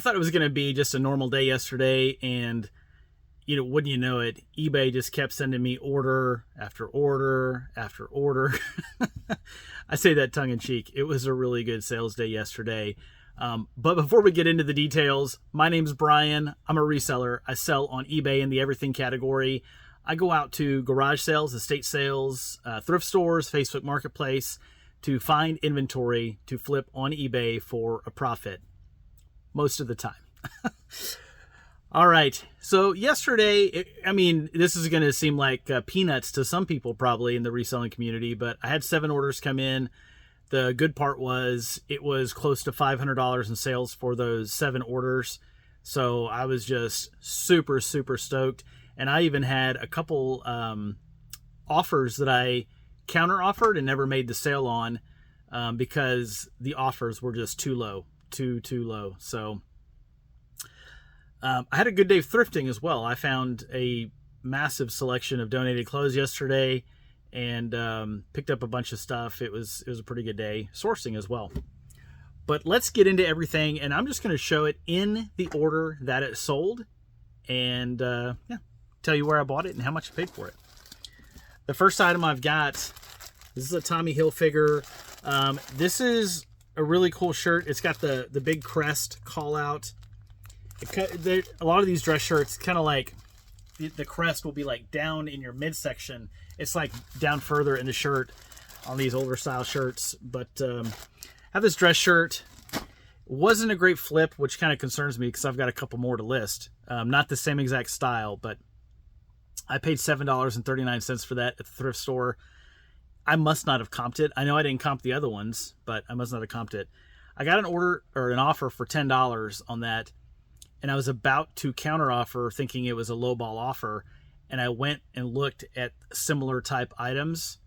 thought it was going to be just a normal day yesterday, and wouldn't you know it, eBay just kept sending me order after order after order. I say that tongue in cheek. It was a really good sales day yesterday. But before we get into the details, my name's Brian. I'm a reseller. I sell on eBay in the everything category. I go out to garage sales, estate sales, thrift stores, Facebook Marketplace to find inventory to flip on eBay for a profit most of the time. All right. So yesterday, this is going to seem like peanuts to some people probably in the reselling community, but I had 7 orders come in. The good part was it was close to $500 in sales for those 7 orders. So I was just super, super stoked. And I even had a couple offers that I counter offered and never made the sale on because the offers were just too low, too low. So I had a good day thrifting as well. I found a massive selection of donated clothes yesterday and picked up a bunch of stuff. It was a pretty good day sourcing as well. But let's get into everything, and I'm just going to show it in the order that it sold and tell you where I bought it and how much I paid for it. The first item I've got, this is a Tommy Hilfiger. This is a really cool shirt. It's got the big crest call out. A lot of these dress shirts, kind of like the crest will be like down in your midsection. It's like down further in the shirt on these older style shirts. But I have this dress shirt. Wasn't a great flip, which kind of concerns me because I've got a couple more to list. Not the same exact style, but I paid $7.39 for that at the thrift store. I must not have comped it. I know I didn't comp the other ones, but I must not have comped it. I got an order or an offer for $10 on that. And I was about to counteroffer thinking it was a lowball offer. And I went and looked at similar type items.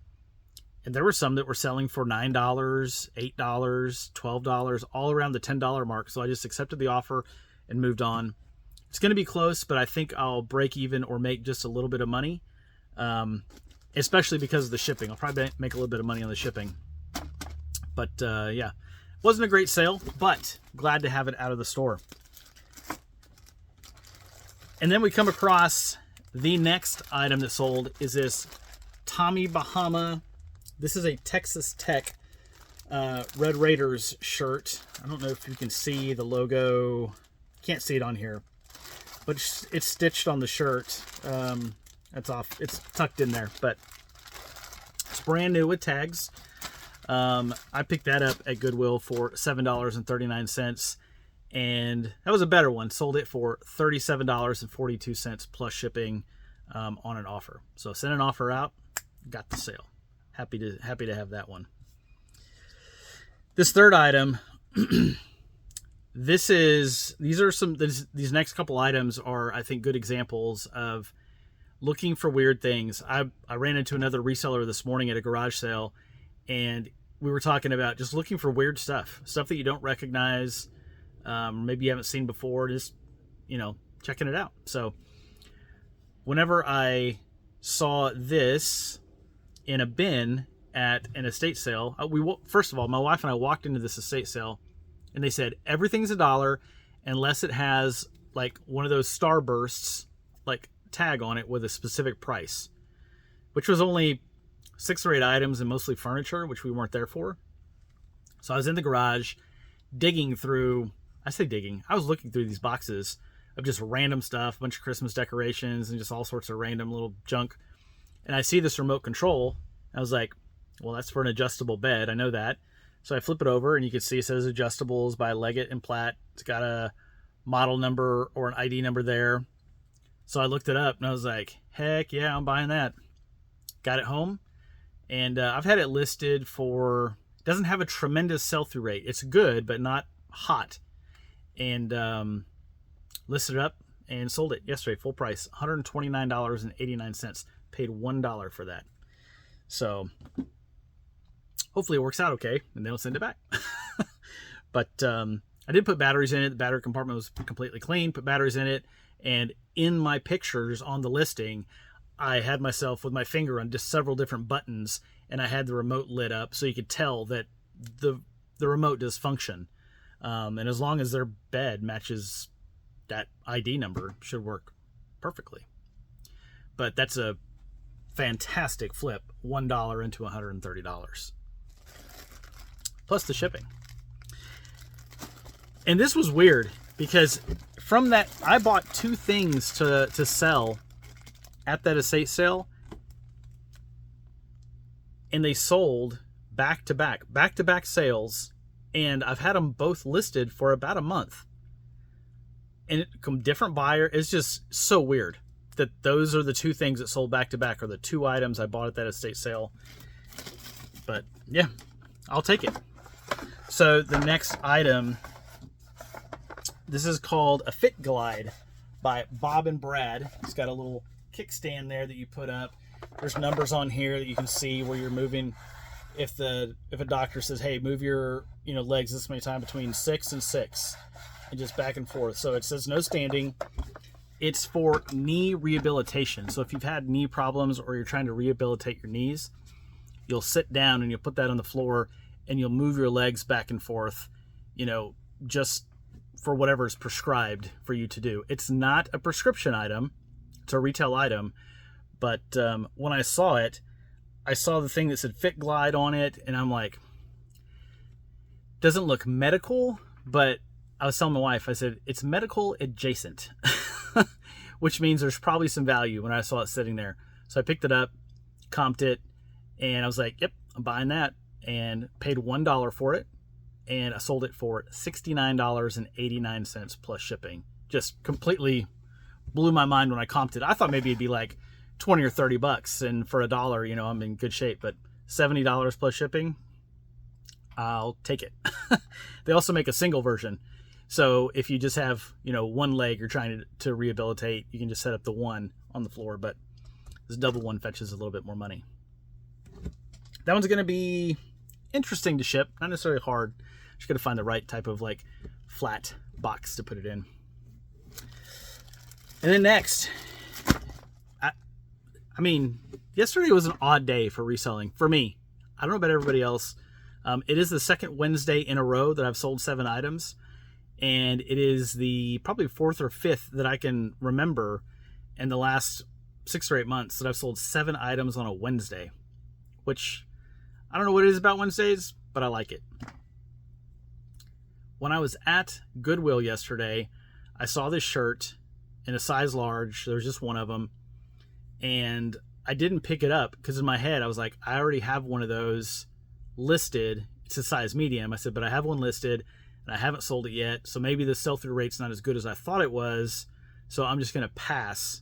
And there were some that were selling for $9, $8, $12, all around the $10 mark. So I just accepted the offer and moved on. It's going to be close, but I think I'll break even or make just a little bit of money. Especially because of the shipping. I'll probably make a little bit of money on the shipping. But yeah, wasn't a great sale, but glad to have it out of the store. And then we come across the next item that sold is this Tommy Bahama. This is a Texas Tech Red Raiders shirt. I don't know if you can see the logo. Can't see it on here. But it's stitched on the shirt. It's off. It's tucked in there. But it's brand new with tags. I picked that up at Goodwill for $7.39. And that was a better one. Sold it for $37.42 plus shipping on an offer. So sent an offer out, got the sale. Happy to have that one. This third item, these next couple items are, I think, good examples of looking for weird things. I ran into another reseller this morning at a garage sale, and we were talking about just looking for weird stuff that you don't recognize. Maybe you haven't seen before, just, checking it out. So whenever I saw this in a bin at an estate sale, first of all, my wife and I walked into this estate sale and they said, everything's $1 unless it has like one of those starbursts, like tag on it with a specific price, which was only 6 or 8 items and mostly furniture, which we weren't there for. So I was in the garage digging through, I was looking through these boxes of just random stuff, a bunch of Christmas decorations and just all sorts of random little junk. And I see this remote control. I was like, well, that's for an adjustable bed. I know that. So I flip it over and you can see it says adjustables by Leggett and Platt. It's got a model number or an ID number there. So I looked it up and I was like, heck yeah, I'm buying that. Got it home. And I've had it listed for, it doesn't have a tremendous sell-through rate. It's good, but not hot. And listed it up and sold it yesterday, full price, $129.89. Paid $1 for that. So hopefully it works out okay and they'll send it back. But I did put batteries in it. The battery compartment was completely clean, put batteries in it. And in my pictures on the listing, I had myself with my finger on just several different buttons, and I had the remote lit up so you could tell that the remote does function. And as long as their bed matches that ID number, should work perfectly. But that's a fantastic flip, $1 into $130. Plus the shipping. And this was weird because from that, I bought 2 things to sell at that estate sale, and they sold back to back sales, and I've had them both listed for about a month. And different buyer. It's just so weird that those are the 2 things that sold back to back, are the 2 items I bought at that estate sale. But yeah, I'll take it. So the next item, this is called a Fit Glide by Bob and Brad. It's got a little kickstand there that you put up. There's numbers on here that you can see where you're moving. If a doctor says, hey, move your legs this many times between 6 and 6, and just back and forth. So it says no standing. It's for knee rehabilitation. So if you've had knee problems or you're trying to rehabilitate your knees, you'll sit down and you'll put that on the floor and you'll move your legs back and forth, just for whatever is prescribed for you to do. It's not a prescription item. It's a retail item. But when I saw it, I saw the thing that said Fit Glide on it, and I'm like, doesn't look medical, but I was telling my wife, I said, it's medical adjacent, which means there's probably some value when I saw it sitting there. So I picked it up, comped it, and I was like, yep, I'm buying that, and paid $1 for it. And I sold it for $69.89 plus shipping. Just completely blew my mind when I comped it. I thought maybe it'd be like 20 or 30 bucks, and for $1, I'm in good shape. But $70 plus shipping, I'll take it. They also make a single version. So if you just have, one leg you're trying to rehabilitate, you can just set up the one on the floor. But this double one fetches a little bit more money. That one's going to be interesting to ship. Not necessarily hard. Just got to find the right type of flat box to put it in. And then next, I mean, yesterday was an odd day for reselling for me. I don't know about everybody else. It is the second Wednesday in a row that I've sold 7 items. And it is the probably 4th or 5th that I can remember in the last 6 or 8 months that I've sold 7 items on a Wednesday. Which, I don't know what it is about Wednesdays, but I like it. When I was at Goodwill yesterday, I saw this shirt in a size large. There was just one of them. And I didn't pick it up because in my head I was like, I already have one of those listed. It's a size medium. I said, but I have one listed and I haven't sold it yet. So maybe the sell-through rate's not as good as I thought it was. So I'm just going to pass.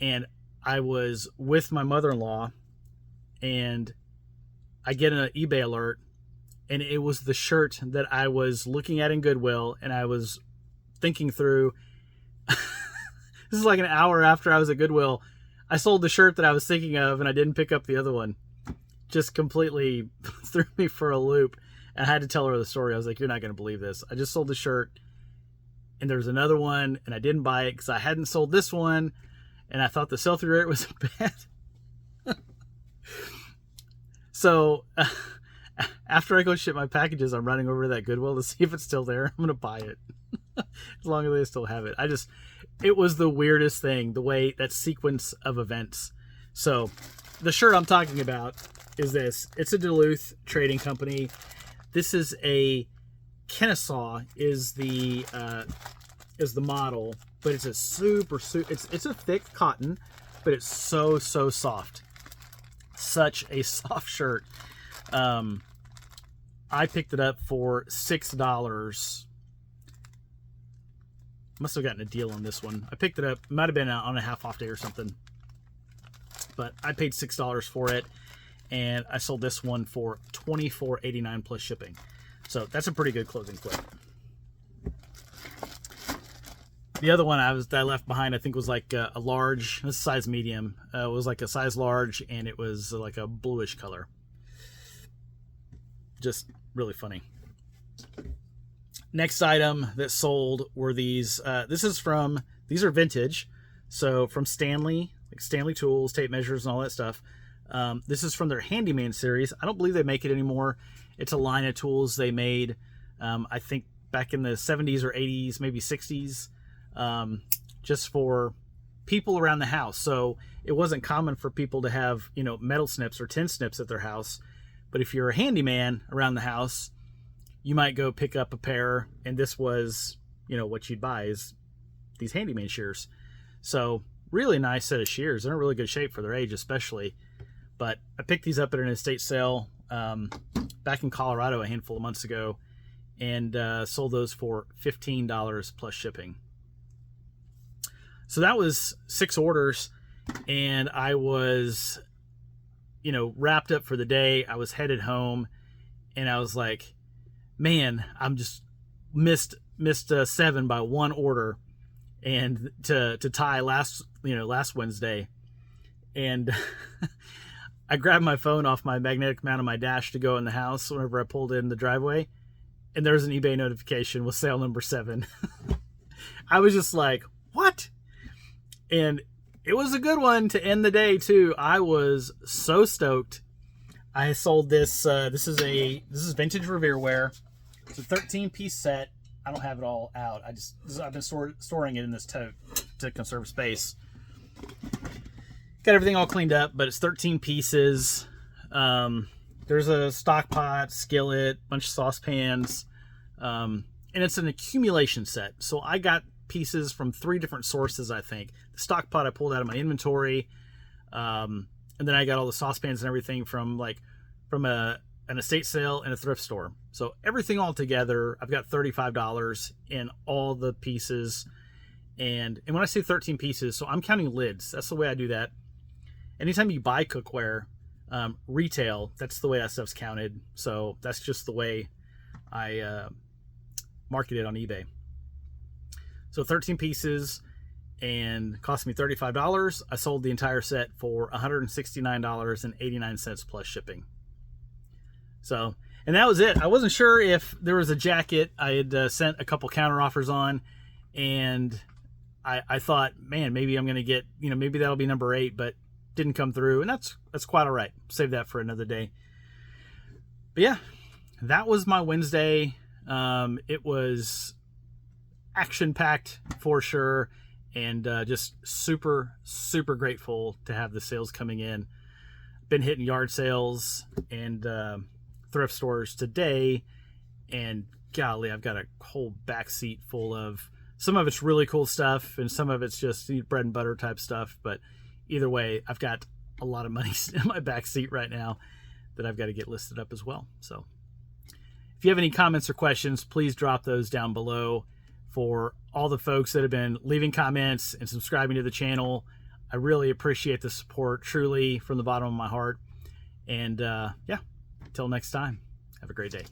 And I was with my mother-in-law and I get an eBay alert, and it was the shirt that I was looking at in Goodwill, and I was thinking through. This is like an hour after I was at Goodwill. I sold the shirt that I was thinking of, and I didn't pick up the other one. Just completely threw me for a loop. And I had to tell her the story. I was like, you're not going to believe this. I just sold the shirt, and there's another one, and I didn't buy it because I hadn't sold this one, and I thought the sell-through rate was bad. So after I go ship my packages, I'm running over to that Goodwill to see if it's still there. I'm going to buy it as long as they still have it. It was the weirdest thing, the way that sequence of events. So the shirt I'm talking about is this. It's a Duluth trading company. This is a Kennesaw is the model, but it's a it's a thick cotton, but it's so soft. Such a soft shirt. I picked it up for $6. Must have gotten a deal on this one. I picked it up. Might have been on a half off day or something. But I paid $6 for it. And I sold this one for $24.89 plus shipping. So that's a pretty good closing flip. The other one I left behind, I think, was like a large. This is size medium. It was like a size large, and it was like a bluish color. Just really funny. Next item that sold were these. These are vintage. So from Stanley, like Stanley tools, tape measures, and all that stuff. This is from their Handyman series. I don't believe they make it anymore. It's a line of tools they made I think back in the 70s or 80s, maybe 60s, just for people around the house. So it wasn't common for people to have, you know, metal snips or tin snips at their house. But if you're a handyman around the house, you might go pick up a pair, and this was, you know, what you'd buy is these handyman shears. So really nice set of shears. They're in really good shape for their age, especially. But I picked these up at an estate sale back in Colorado a handful of months ago, and sold those for $15 plus shipping. So that was 6 orders, and I was, you know, wrapped up for the day. I was headed home, and I was like, man, I'm just missed 7 by 1 order, and to tie last Wednesday. And I grabbed my phone off my magnetic mount on my dash to go in the house whenever I pulled in the driveway, and there was an eBay notification with sale number 7. I was just like, what? And it was a good one to end the day too. I was so stoked. I sold this. This is vintage Revereware. It's a 13-piece set. I don't have it all out. I've been storing it in this tote to conserve space. Got everything all cleaned up, but it's 13 pieces. There's a stock pot, skillet, bunch of saucepans, and it's an accumulation set. So I got pieces from 3 different sources, I think. The stock pot I pulled out of my inventory, and then I got all the saucepans and everything from an estate sale and a thrift store. So everything all together, I've got $35 in all the pieces. And when I say 13 pieces, so I'm counting lids. That's the way I do that. Anytime you buy cookware, retail, that's the way that stuff's counted. So that's just the way I market it on eBay. So 13 pieces and cost me $35. I sold the entire set for $169.89 plus shipping. So, and that was it. I wasn't sure if there was a jacket I had sent a couple counter offers on, and I thought, man, maybe I'm going to get, you know, maybe that'll be number 8, but didn't come through, and that's quite all right. Save that for another day. But yeah, that was my Wednesday. It was action-packed for sure, and just super grateful to have the sales coming in. Been hitting yard sales and thrift stores today, and golly, I've got a whole back seat full of, some of it's really cool stuff and some of it's just bread and butter type stuff, but either way, I've got a lot of money in my back seat right now that I've got to get listed up as well. So if you have any comments or questions, please drop those down below. For all the folks that have been leaving comments and subscribing to the channel, I really appreciate the support, truly, from the bottom of my heart. And yeah, until next time, have a great day.